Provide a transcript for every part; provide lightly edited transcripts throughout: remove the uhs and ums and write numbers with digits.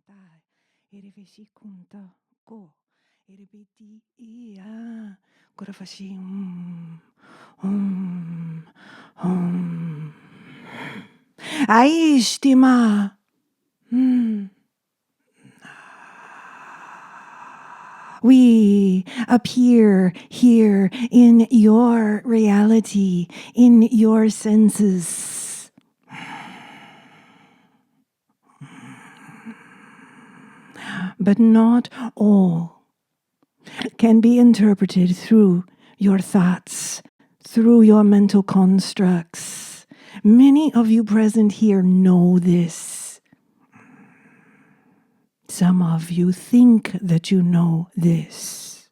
kuntai, irivishi kunta ko, iribiti iya, gurafashi Aishtima. We appear here in your reality, in your senses. But not all can be interpreted through your thoughts, through your mental constructs. Many of you present here know this. Some of you think that you know this.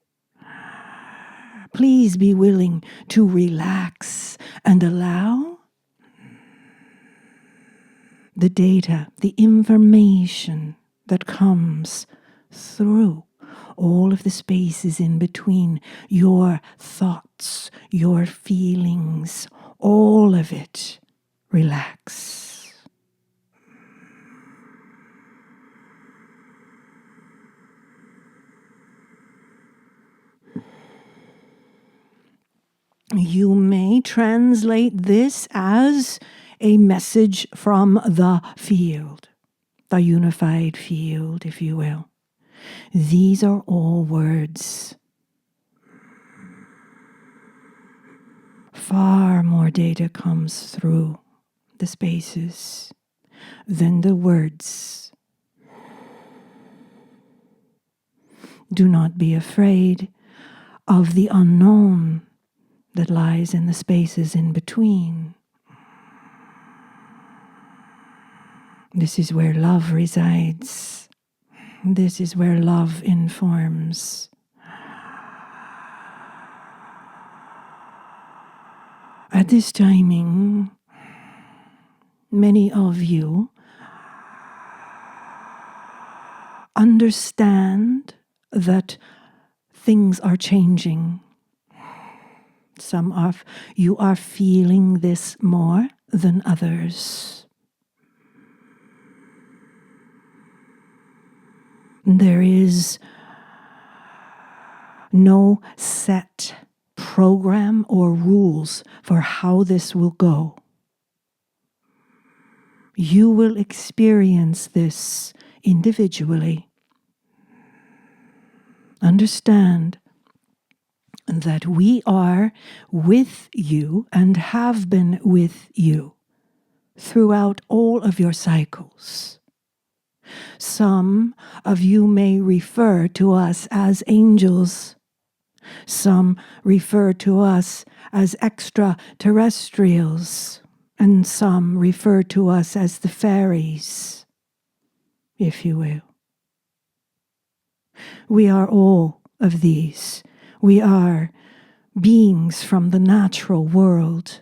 Please be willing to relax and allow the data, the information that comes through all of the spaces in between your thoughts, your feelings, all of it. Relax. You may translate this as a message from the field, the unified field, if you will. These are all words. Far more data comes through the spaces than the words. Do not be afraid of the unknown that lies in the spaces in between. This is where love resides. This is where love informs. At this timing, many of you understand that things are changing. Some of you are feeling this more than others. There is no set program or rules for how this will go. You will experience this individually. Understand that we are with you and have been with you throughout all of your cycles. Some of you may refer to us as angels. Some refer to us as extraterrestrials. And some refer to us as the fairies, if you will. We are all of these. We are beings from the natural world.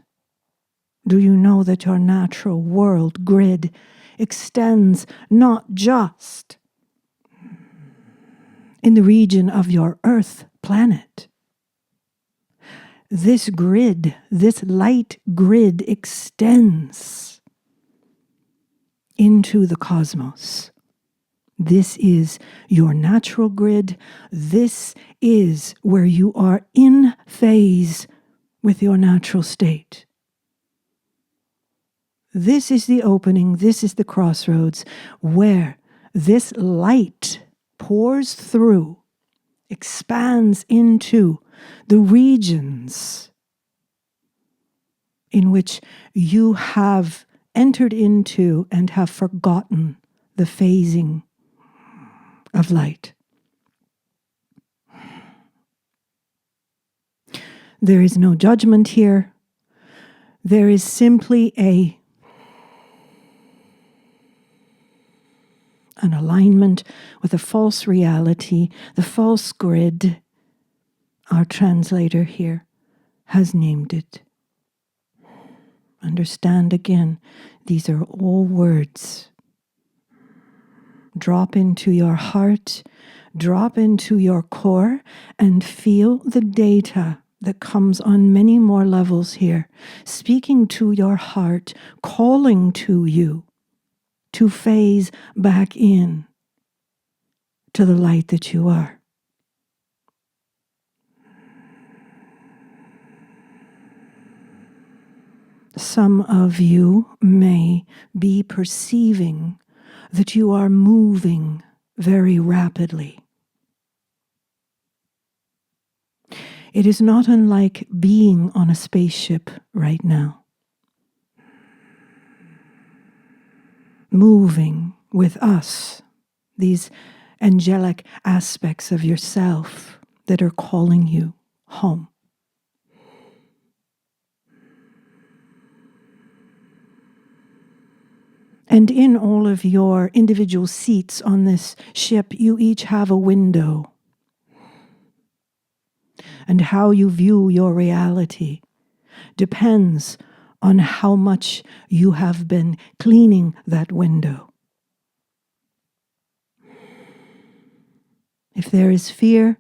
Do you know that your natural world grid extends not just in the region of your Earth planet? This grid, this light grid extends into the cosmos. This is your natural grid. This is where you are in phase with your natural state. This is the opening, this is the crossroads where this light pours through, expands into the regions in which you have entered into and have forgotten the phasing of light. There is no judgment here. There is simply an alignment with a false reality, the false grid. Our translator here has named it. Understand again, these are all words. Drop into your heart, drop into your core, and feel the data that comes on many more levels here, speaking to your heart, calling to you to phase back in to the light that you are. Some of you may be perceiving that you are moving very rapidly. It is not unlike being on a spaceship right now, moving with us, these angelic aspects of yourself that are calling you home. And in all of your individual seats on this ship, you each have a window. And how you view your reality depends on how much you have been cleaning that window. If there is fear,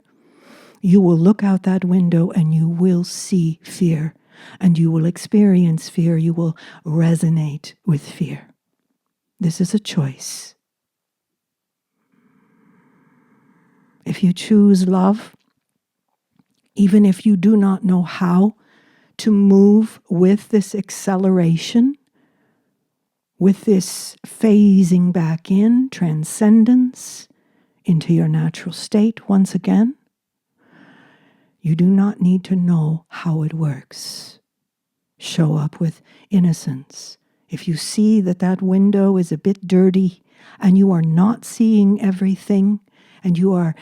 you will look out that window and you will see fear, and you will experience fear. You will resonate with fear. This is a choice. If you choose love, even if you do not know how to move with this acceleration, with this phasing back in, transcendence into your natural state once again, you do not need to know how it works. Show up with innocence. If you see that that window is a bit dirty and you are not seeing everything and you are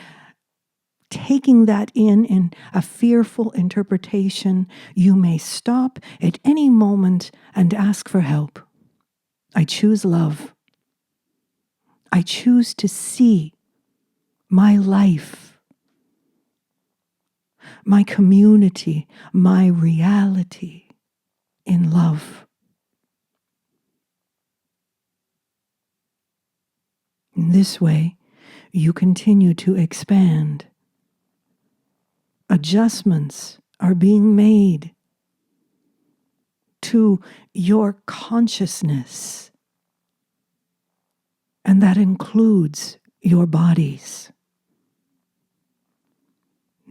taking that in a fearful interpretation, you may stop at any moment and ask for help. I choose love. I choose to see my life, my community, my reality in love. In this way, you continue to expand. Adjustments are being made to your consciousness, and that includes your bodies.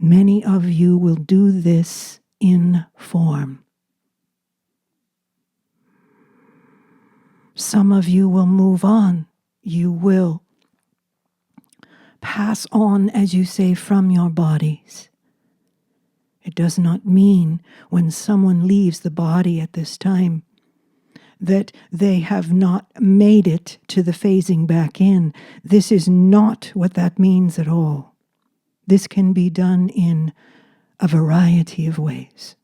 Many of you will do this in form. Some of you will move on. You will pass on, as you say, from your bodies. It does not mean when someone leaves the body at this time that they have not made it to the phasing back in. This is not what that means at all. This can be done in a variety of ways,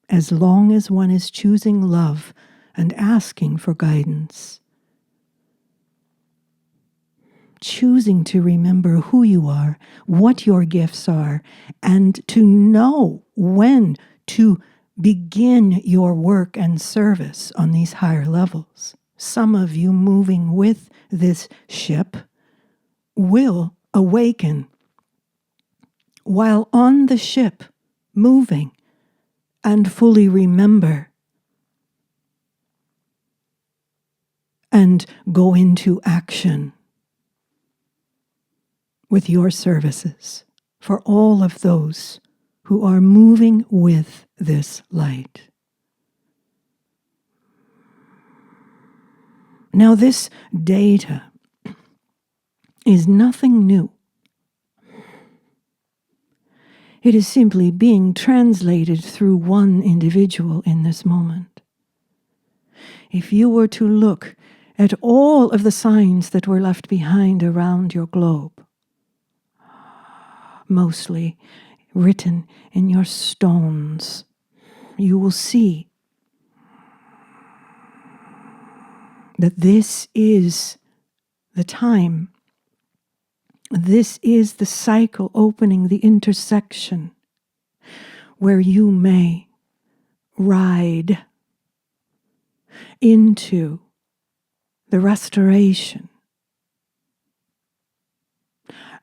as long as one is choosing love and asking for guidance. Choosing to remember who you are, what your gifts are, and to know when to begin your work and service on these higher levels. Some of you moving with this ship will awaken while on the ship, moving, and fully remember and go into action with your services for all of those who are moving with this light. Now, this data is nothing new. It is simply being translated through one individual in this moment. If you were to look at all of the signs that were left behind around your globe, mostly written in your stones, you will see that this is the time. This is the cycle opening the intersection where you may ride into the restoration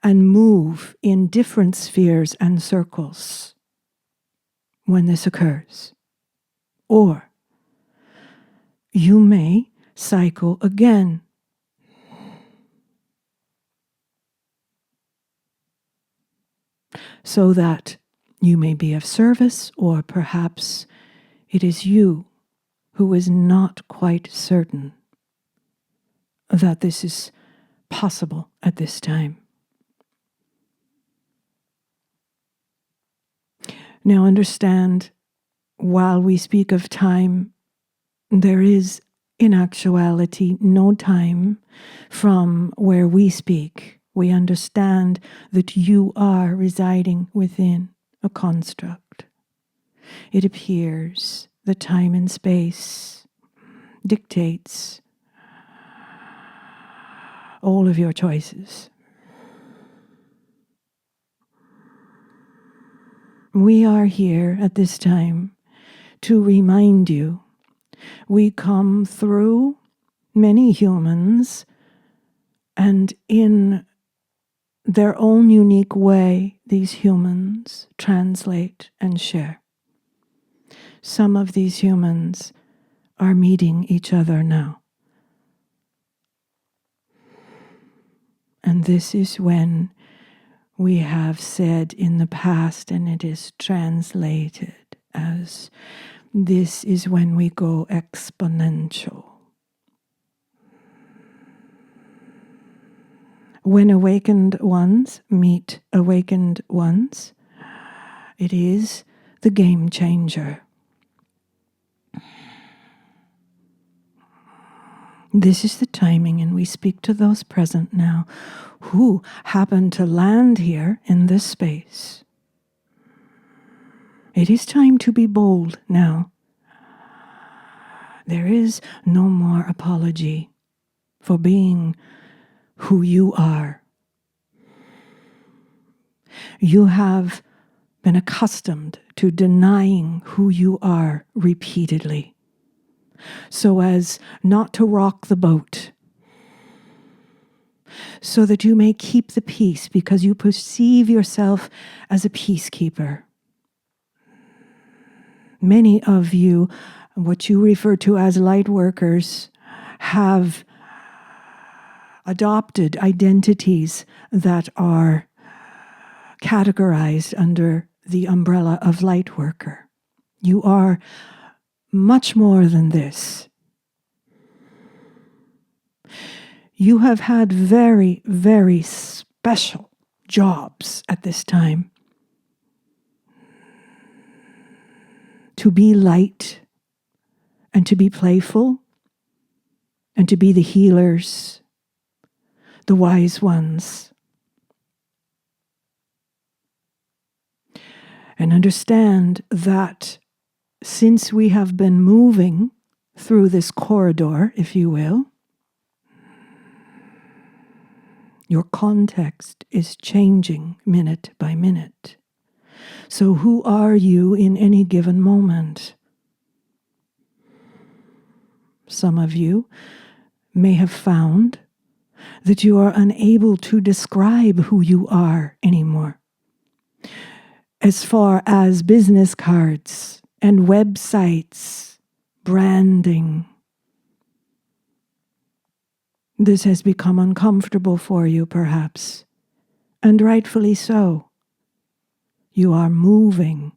and move in different spheres and circles when this occurs. Or you may cycle again. so that you may be of service, or perhaps it is you who is not quite certain that this is possible at this time. Now understand, while we speak of time, there is in actuality no time from where we speak. We understand that you are residing within a construct. It appears that time and space dictates all of your choices. We are here at this time to remind you. We come through many humans, and in their own unique way, these humans translate and share. Some of these humans are meeting each other now. And this is when we have said in the past, and it is translated as, this is when we go exponential. When awakened ones meet awakened ones, it is the game changer. This is the timing, and we speak to those present now who happen to land here in this space. It is time to be bold now. There is no more apology for being who you are. You have been accustomed to denying who you are repeatedly, so as not to rock the boat, so that you may keep the peace because you perceive yourself as a peacekeeper. Many of you, what you refer to as light workers, have adopted identities that are categorized under the umbrella of light worker. You are much more than this. You have had very, very special jobs at this time. To be light and to be playful and to be the healers, the wise ones. And understand that since we have been moving through this corridor, if you will, your context is changing minute by minute. So who are you in any given moment? Some of you may have found that you are unable to describe who you are anymore. As far as business cards and websites, branding, this has become uncomfortable for you, perhaps, and rightfully so. You are moving.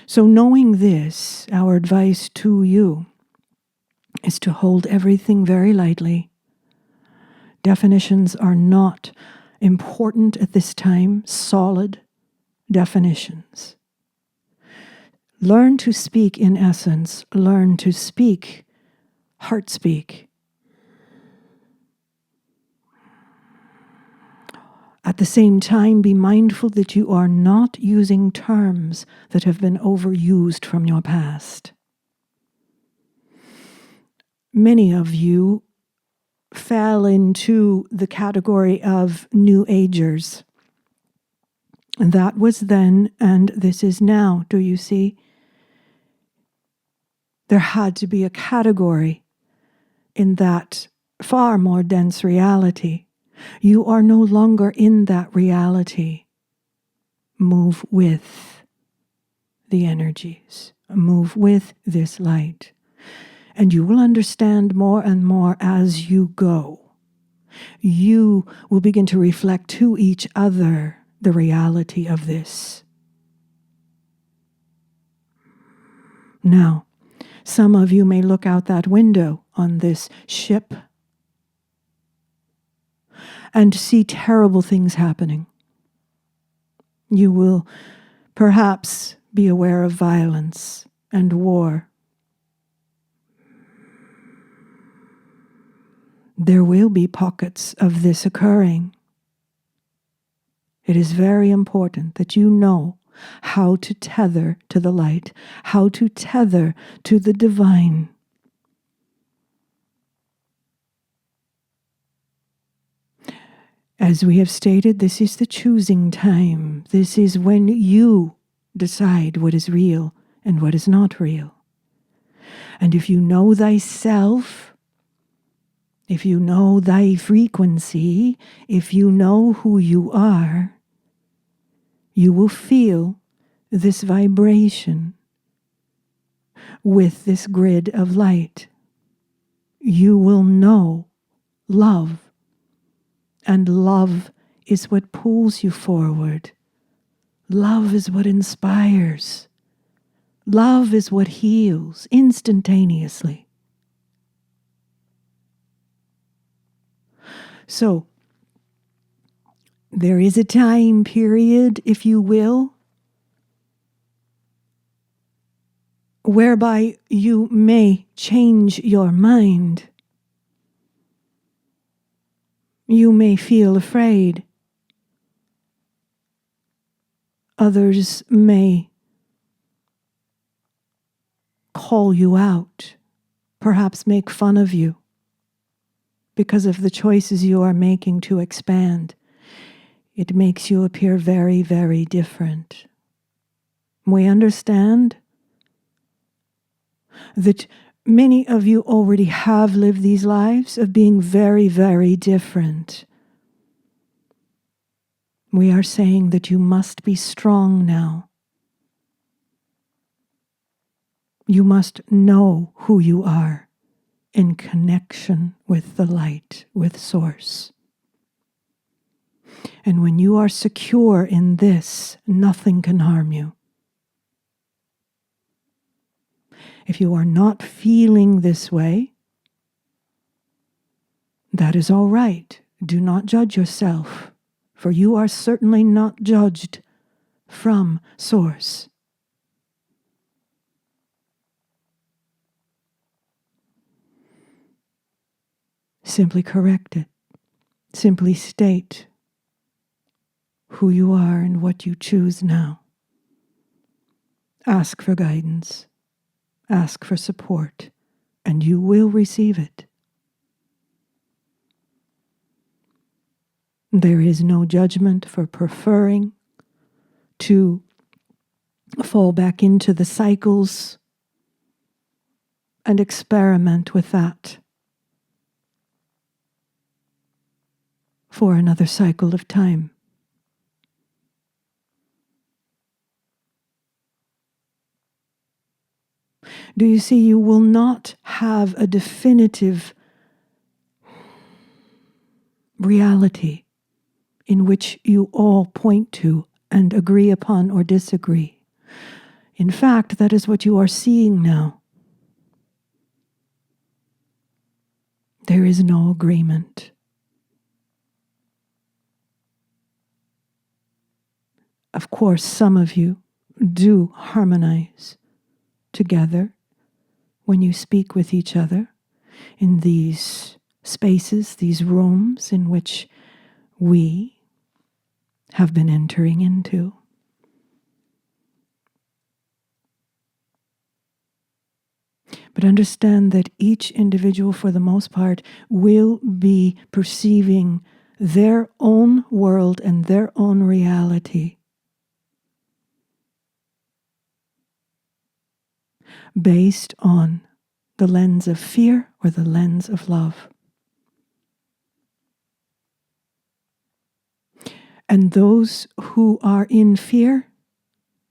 So knowing this, our advice to you is to hold everything very lightly. Definitions are not important at this time, solid definitions. Learn to speak in essence. Learn to speak heart speak. At the same time, be mindful that you are not using terms that have been overused from your past. Many of you fell into the category of New Agers. That was then, and this is now. Do you see? There had to be a category in that far more dense reality. You are no longer in that reality. Move with the energies. Move with this light. And you will understand more and more as you go. You will begin to reflect to each other the reality of this. Now, some of you may look out that window on this ship and see terrible things happening. You will perhaps be aware of violence and war. There will be pockets of this occurring. It is very important that you know how to tether to the light, how to tether to the divine. As we have stated, this is the choosing time. This is when you decide what is real and what is not real. And if you know thyself, if you know thy frequency, if you know who you are, you will feel this vibration with this grid of light. You will know love. And love is what pulls you forward. Love is what inspires. Love is what heals instantaneously. So, there is a time period, if you will, whereby you may change your mind. You may feel afraid. Others may call you out, perhaps make fun of you because of the choices you are making to expand. It makes you appear very, very different. We understand that many of you already have lived these lives of being very, very different. We are saying that you must be strong now. You must know who you are in connection with the light, with Source. And when you are secure in this, nothing can harm you. If you are not feeling this way, that is all right. Do not judge yourself, for you are certainly not judged from Source. Simply correct it. Simply state who you are and what you choose now. Ask for guidance. Ask for support, and you will receive it. There is no judgment for preferring to fall back into the cycles and experiment with that for another cycle of time. Do you see, you will not have a definitive reality in which you all point to and agree upon or disagree. In fact, that is what you are seeing now. There is no agreement. Of course, some of you do harmonize together when you speak with each other in these spaces, these rooms in which we have been entering into. But understand that each individual, for the most part, will be perceiving their own world and their own reality based on the lens of fear or the lens of love. And those who are in fear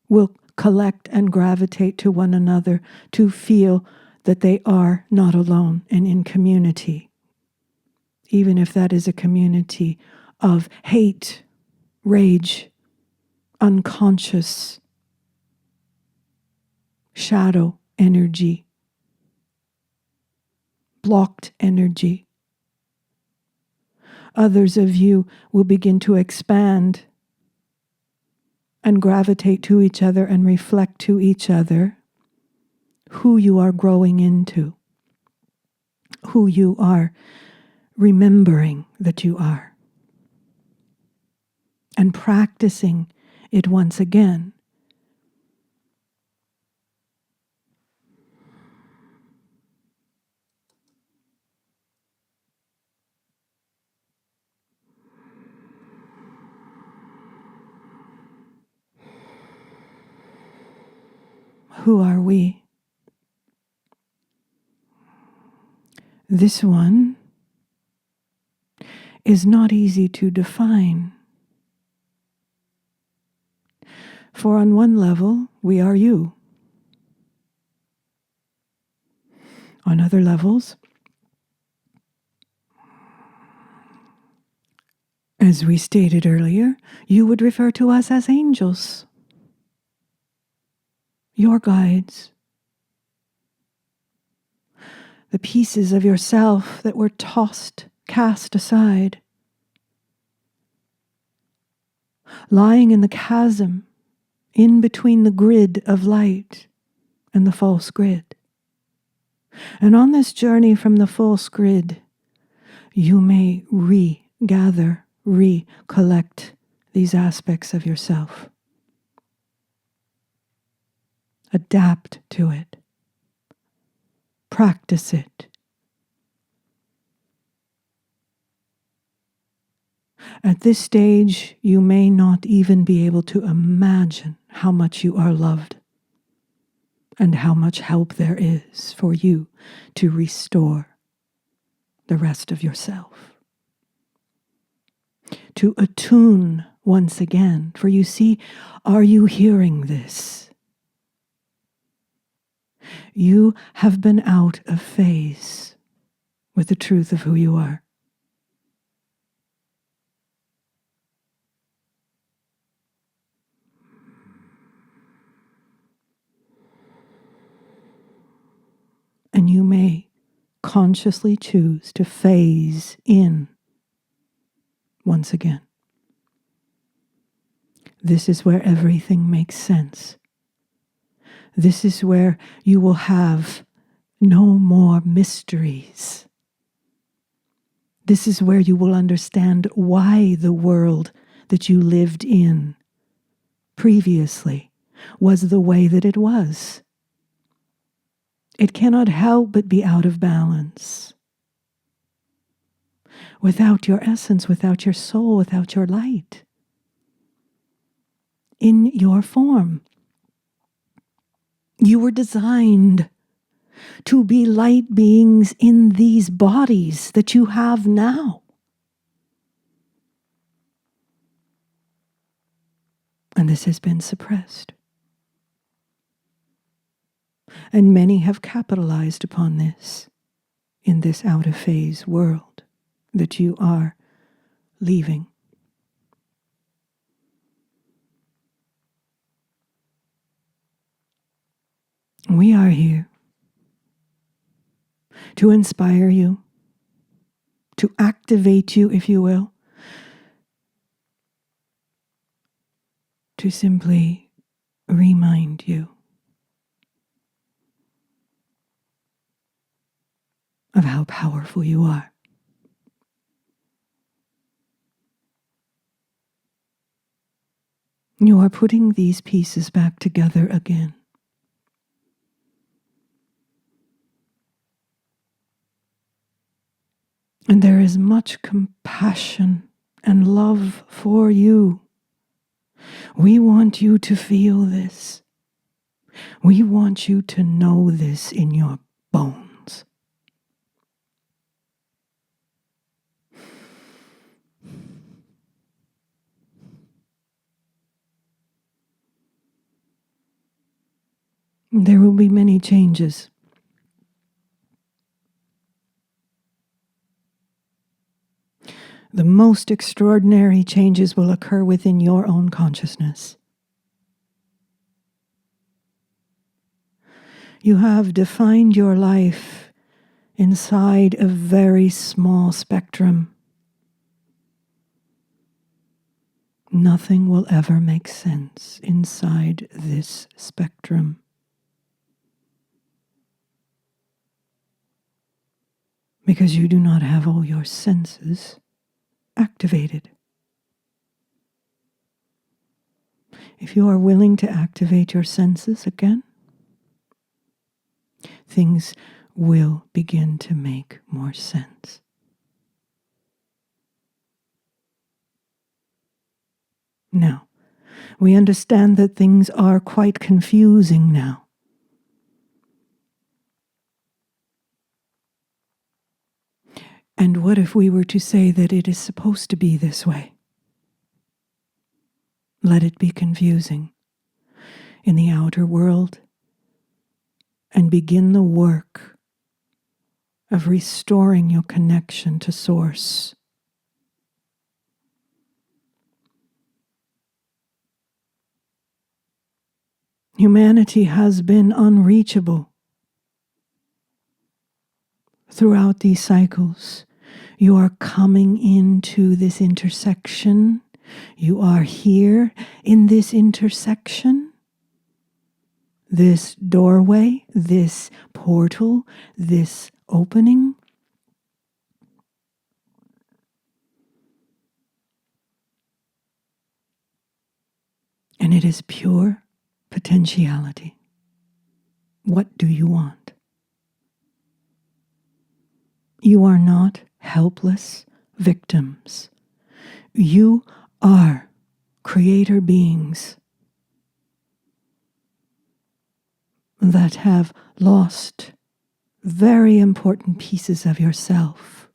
will collect and gravitate to one another to feel that they are not alone and in community, even if that is a community of hate, rage, unconscious, shadow energy, blocked energy. Others of you will begin to expand and gravitate to each other and reflect to each other who you are growing into, who you are remembering that you are, and practicing it once again. Who are we? This one is not easy to define. For on one level, we are you. On other levels, as we stated earlier, you would refer to us as angels, your guides, the pieces of yourself that were cast aside, lying in the chasm in between the grid of light and the false grid. And on this journey from the false grid, you may regather, recollect these aspects of yourself. Adapt to it. Practice it. At this stage, you may not even be able to imagine how much you are loved and how much help there is for you to restore the rest of yourself. To attune once again, for you see, are you hearing this? You have been out of phase with the truth of who you are. And you may consciously choose to phase in once again. This is where everything makes sense. This is where you will have no more mysteries. This is where you will understand why the world that you lived in previously was the way that it was. It cannot help but be out of balance. Without your essence, without your soul, without your light. In your form. You were designed to be light beings in these bodies that you have now. And this has been suppressed. And many have capitalized upon this in this out of phase world that you are leaving. We are here to inspire you, to activate you, if you will, to simply remind you of how powerful you are. You are putting these pieces back together again. And there is much compassion and love for you. We want you to feel this. We want you to know this in your bones. There will be many changes the most extraordinary changes will occur within your own consciousness. You have defined your life inside a very small spectrum. Nothing will ever make sense inside this spectrum. Because you do not have all your senses activated. If you are willing to activate your senses again, things will begin to make more sense. Now, we understand that things are quite confusing now. And what if we were to say that it is supposed to be this way? Let it be confusing in the outer world and begin the work of restoring your connection to Source. Humanity has been unreachable throughout these cycles. You are coming into this intersection. You are here in this intersection, this doorway, this portal, this opening. And it is pure potentiality. What do you want? You are not helpless victims. You are creator beings that have lost very important pieces of yourself.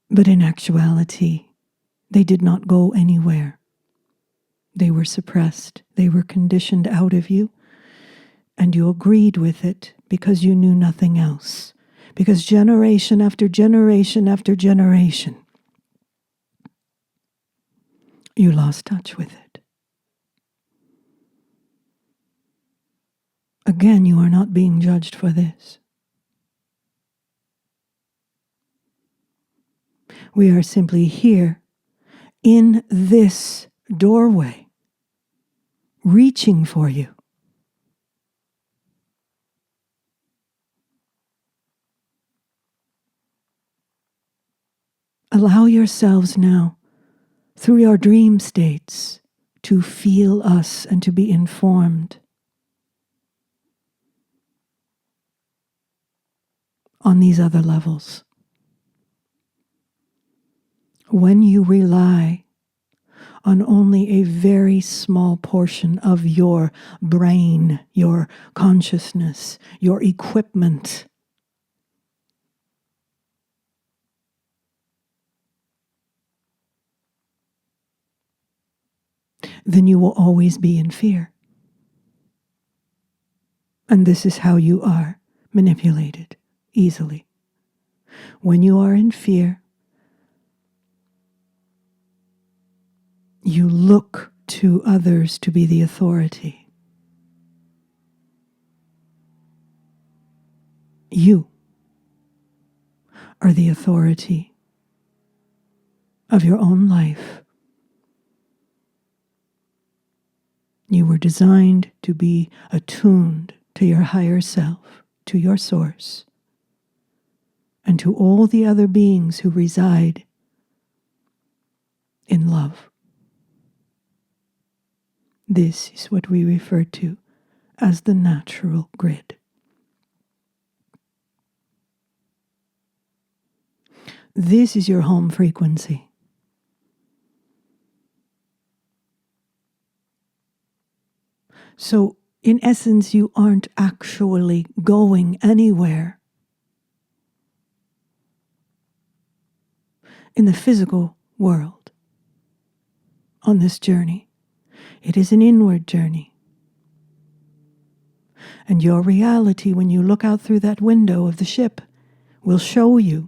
But in actuality, they did not go anywhere. They were suppressed. They were conditioned out of you, and you agreed with it because you knew nothing else. Because generation after generation after generation, you lost touch with it. Again, you are not being judged for this. We are simply here in this doorway, reaching for you. Allow yourselves now, through your dream states, to feel us and to be informed on these other levels. When you rely on only a very small portion of your brain, your consciousness, your equipment, then you will always be in fear. And this is how you are manipulated easily. When you are in fear, you look to others to be the authority. You are the authority of your own life. You were designed to be attuned to your higher self, to your source, and to all the other beings who reside in love. This is what we refer to as the natural grid. This is your home frequency. So, in essence, you aren't actually going anywhere in the physical world on this journey. It is an inward journey. And your reality, when you look out through that window of the ship, will show you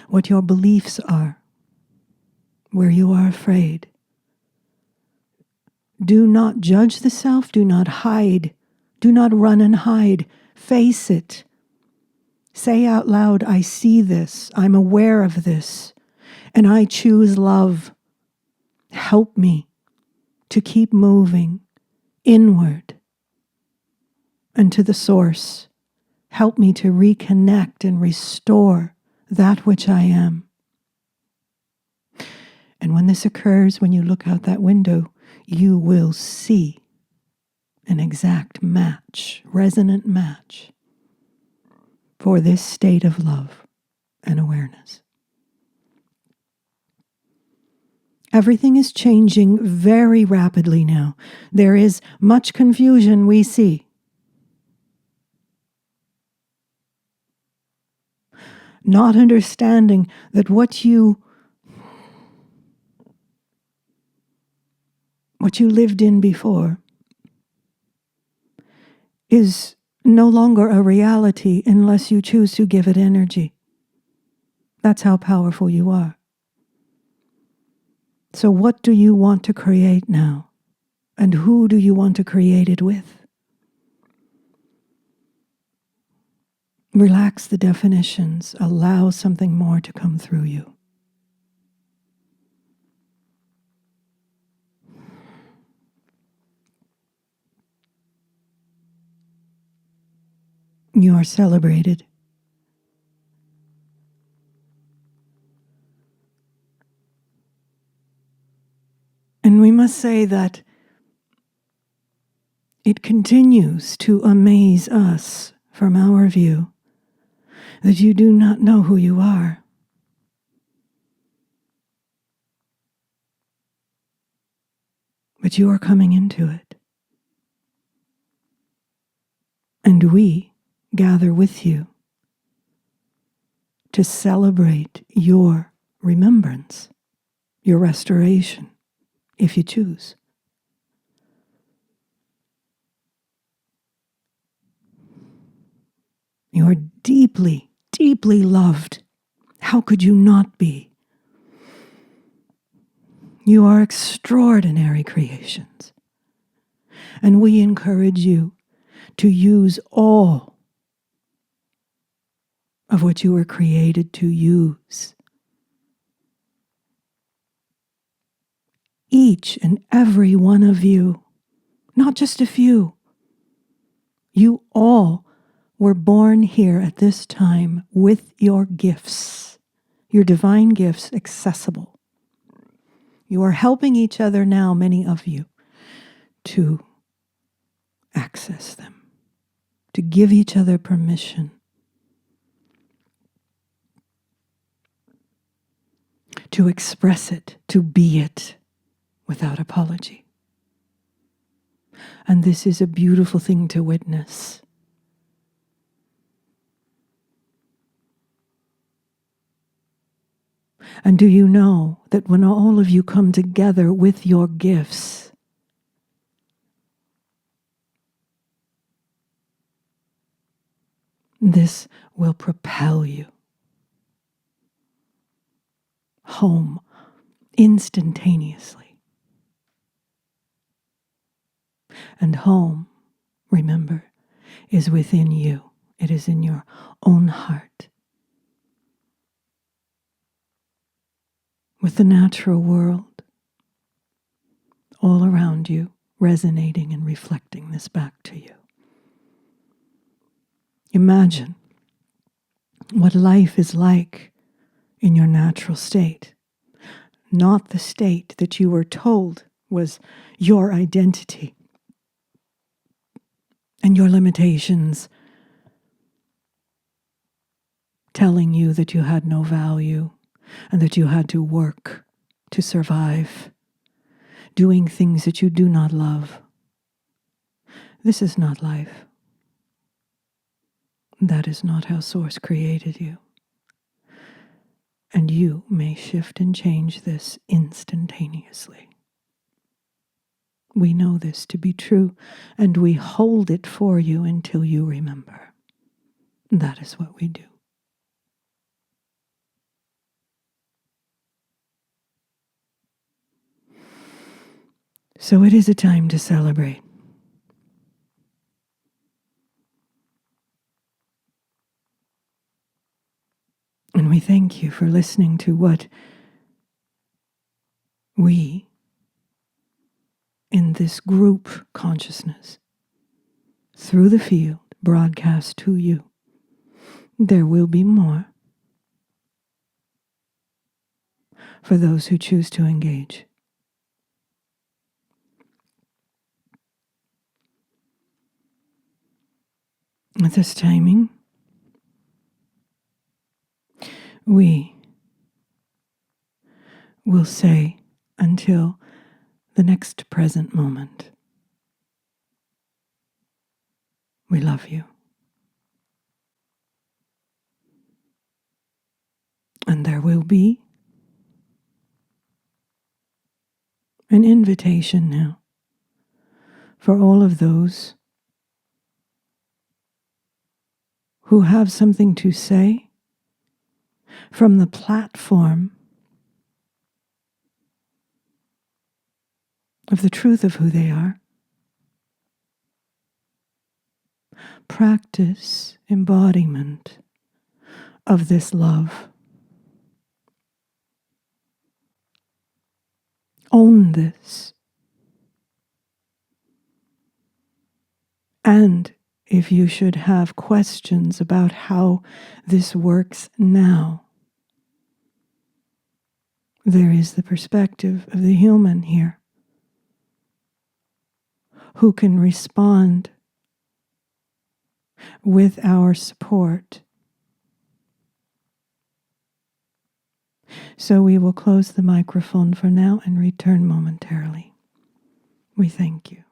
what your beliefs are, where you are afraid. Do not judge the self. Do not hide. Do not run and hide. Face it. Say out loud, I see this. I'm aware of this. And I choose love. Help me to keep moving inward and to the source. Help me to reconnect and restore that which I am. And when this occurs, when you look out that window, you will see an exact match, resonant match for this state of love and awareness. Everything is changing very rapidly now. There is much confusion we see. Not understanding that what you lived in before is no longer a reality unless you choose to give it energy. That's how powerful you are. So what do you want to create now? And who do you want to create it with? Relax the definitions. Allow something more to come through you. You are celebrated. And we must say that it continues to amaze us from our view that you do not know who you are. But you are coming into it. And we gather with you to celebrate your remembrance, your restoration, if you choose. You are deeply, deeply loved. How could you not be? You are extraordinary creations. And we encourage you to use all of what you were created to use. Each and every one of you, not just a few. You all were born here at this time with your gifts, your divine gifts accessible. You are helping each other now, many of you, to access them, to give each other permission, to express it, to be it without apology. And this is a beautiful thing to witness. And do you know that when all of you come together with your gifts, this will propel you home instantaneously. And home, remember, is within you. It is in your own heart. With the natural world all around you, resonating and reflecting this back to you. Imagine what life is like in your natural state, not the state that you were told was your identity and your limitations telling you that you had no value and that you had to work to survive, doing things that you do not love. This is not life. That is not how Source created you. And you may shift and change this instantaneously. We know this to be true, and we hold it for you until you remember. That is what we do. So it is a time to celebrate. And we thank you for listening to what we, in this group consciousness, through the field, broadcast to you. There will be more for those who choose to engage. At this timing, we will say until the next present moment, we love you. And there will be an invitation now for all of those who have something to say from the platform of the truth of who they are. Practice embodiment of this love. Own this. And if you should have questions about how this works now, there is the perspective of the human here who can respond with our support. So we will close the microphone for now and return momentarily. We thank you.